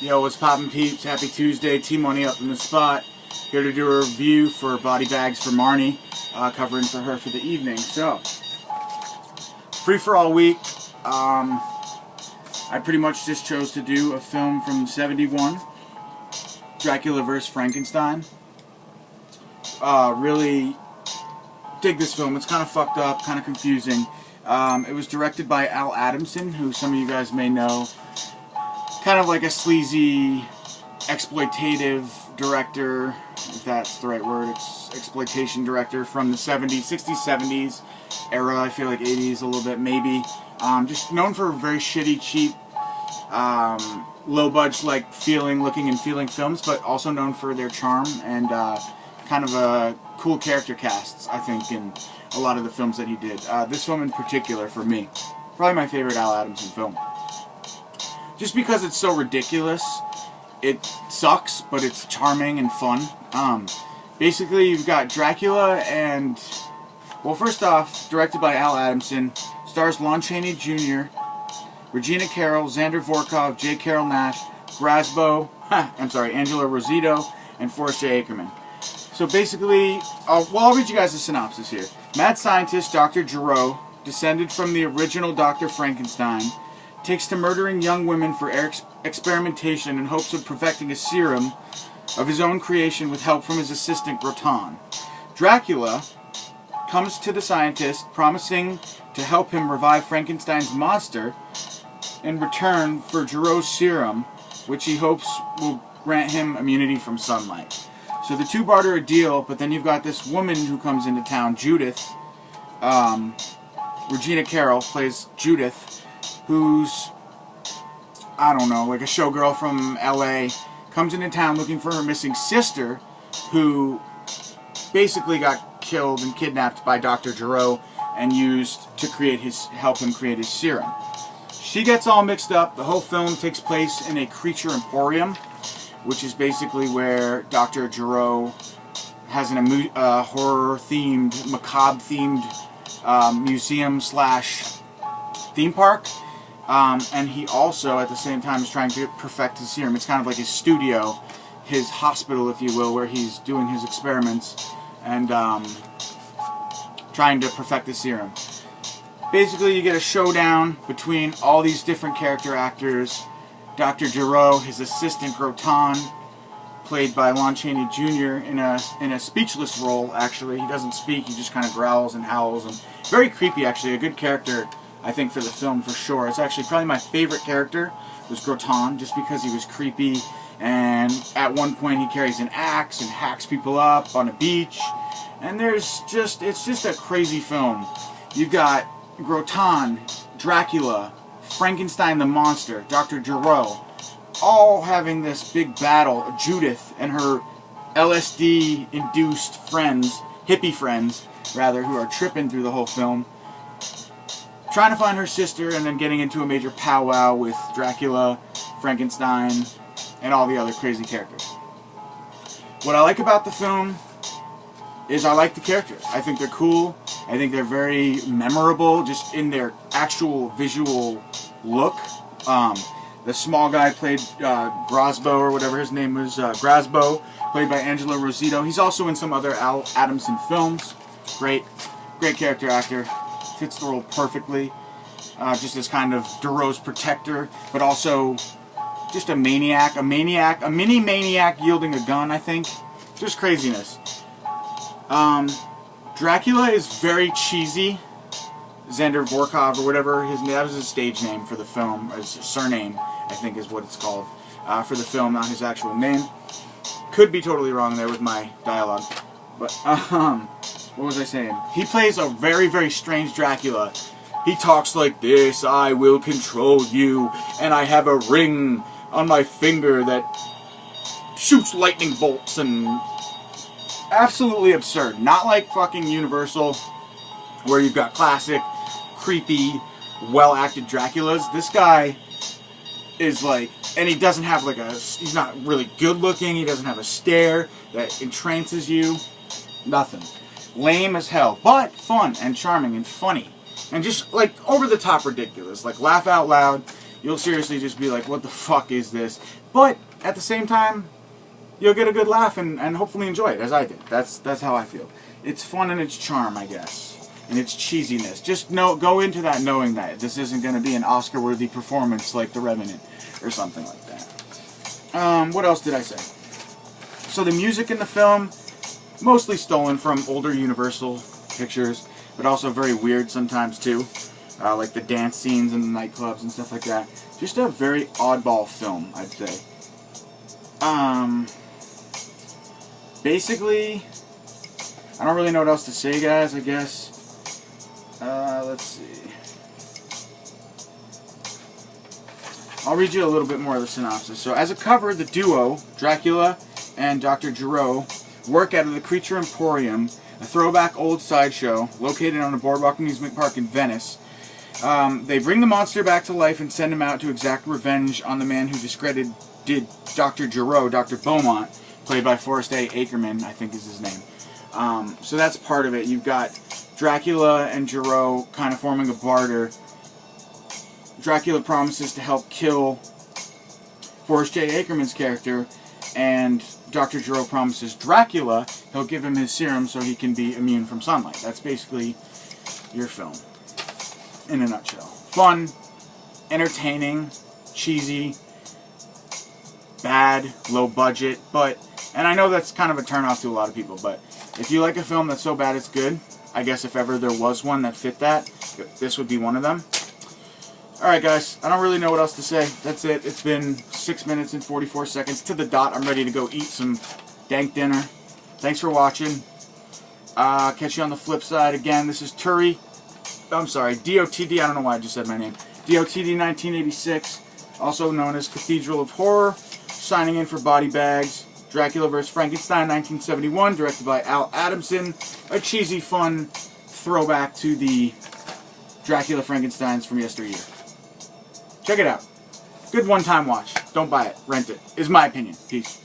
Yo, what's poppin' peeps? Happy Tuesday. T-Money up in the spot. Here to do a review for Body Bags for Marnie, covering for her for the evening. So, free for all week. I pretty much just chose to do a film from '71, Dracula vs. Frankenstein. Really dig this film. It's kind of fucked up, kind of confusing. It was directed by Al Adamson, who some of you guys may know. Kind of like a sleazy, exploitative director, if that's the right word, exploitation director from the 70s, 60s, 70s era, I feel like 80s a little bit maybe. Just known for very shitty, cheap, low-budget like looking and feeling films, but also known for their charm and kind of a cool character casts, I think, in a lot of the films that he did. This film in particular, for me, probably my favorite Al Adamson film. Just because it's so ridiculous, it sucks, but it's charming and fun. Basically, you've got Dracula and, well, first off, directed by Al Adamson, stars Lon Chaney Jr., Regina Carroll, Xander Vorkov, J. Carroll Nash, Angela Rosito, and Forrest J. Ackerman. So basically, I'll read you guys the synopsis here. Mad scientist Dr. Gero, descended from the original Dr. Frankenstein, takes to murdering young women for experimentation in hopes of perfecting a serum of his own creation with help from his assistant Groton. Dracula comes to the scientist promising to help him revive Frankenstein's monster in return for Gero's serum, which he hopes will grant him immunity from sunlight. So the two barter a deal, but then you've got this woman who comes into town, Judith. Regina Carroll plays Judith, who's, I don't know, like a showgirl from LA, comes into town looking for her missing sister, who basically got killed and kidnapped by Dr. Gero and used to help him create his serum. She gets all mixed up. The whole film takes place in a creature emporium, which is basically where Dr. Gero has a horror-themed, macabre-themed museum slash theme park. And he also, at the same time, is trying to perfect his serum. It's kind of like his studio, his hospital, if you will, where he's doing his experiments and trying to perfect the serum. Basically, you get a showdown between all these different character actors. Dr. Gero, his assistant Groton, played by Lon Chaney Jr. in a speechless role, actually. He doesn't speak, he just kind of growls and howls. And very creepy, actually. A good character, I think, for the film, for sure. It's actually probably my favorite character was Groton, just because he was creepy. And at one point, he carries an axe and hacks people up on a beach. And it's just a crazy film. You've got Groton, Dracula, Frankenstein the monster, Dr. Gero, all having this big battle. Judith and her LSD-induced friends, hippie friends, rather, who are tripping through the whole film, trying to find her sister, and then getting into a major powwow with Dracula, Frankenstein, and all the other crazy characters. What I like about the film is I like the characters. I think they're cool. I think they're very memorable, just in their actual visual look. The small guy played Grasbo, or whatever his name was, Grasbo, played by Angela Rosito. He's also in some other Al Adamson films. Great character actor. Fits the role perfectly. Just as kind of Gero's protector, but also just a maniac, a mini maniac wielding a gun, I think. Just craziness. Dracula is very cheesy. Xander Vorkov, or whatever that was his stage name for the film, his surname, I think is what it's called, for the film, not his actual name. Could be totally wrong there with my dialogue. But, what was I saying? He plays a very, very strange Dracula. He talks like this: I will control you, and I have a ring on my finger that shoots lightning bolts, and absolutely absurd. Not like fucking Universal, where you've got classic, creepy, well-acted Draculas. This guy is like, and he doesn't have like he's not really good looking, he doesn't have a stare that entrances you. Nothing. Lame as hell, but fun and charming and funny. And just like over the top ridiculous. Like laugh out loud. you'll seriously just be like, what the fuck is this? But at the same time, you'll get a good laugh and hopefully enjoy it, as I did. That's how I feel. It's fun in its charm, I guess, and its cheesiness. Just go into that knowing that this isn't going to be an Oscar-worthy performance like The Revenant or something like that. What else did I say? So the music in the film, mostly stolen from older Universal pictures, but also very weird sometimes too. Like the dance scenes in the nightclubs and stuff like that. Just a very oddball film, I'd say. Basically, I don't really know what else to say, guys, I guess. Let's see. I'll read you a little bit more of the synopsis. So, as a cover, the duo, Dracula and Dr. Giro, work out of the Creature Emporium, a throwback old sideshow located on a boardwalk amusement park in Venice. They bring the monster back to life and send him out to exact revenge on the man who discredited Dr. Giro, Dr. Beaumont, played by Forrest A. Ackerman, I think is his name. So that's part of it. You've got Dracula and Giro kind of forming a barter. Dracula promises to help kill Forrest J. Ackerman's character, and Dr. Giro promises Dracula he'll give him his serum so he can be immune from sunlight. That's basically your film in a nutshell. Fun, entertaining, cheesy, bad, low budget, and I know that's kind of a turnoff to a lot of people, but if you like a film that's so bad it's good, I guess if ever there was one that fit that, this would be one of them. Alright guys, I don't really know what else to say. That's it. It's been 6 minutes and 44 seconds to the dot. I'm ready to go eat some dank dinner. Thanks for watching. Catch you on the flip side. Again, this is Turi. I'm sorry, DOTD. I don't know why I just said my name. DOTD 1986, also known as Cathedral of Horror, signing in for Body Bags. Dracula vs. Frankenstein 1971, directed by Al Adamson. A cheesy, fun throwback to the Dracula Frankensteins from yesteryear. Check it out. Good one-time watch. Don't buy it. Rent it. Is my opinion. Peace.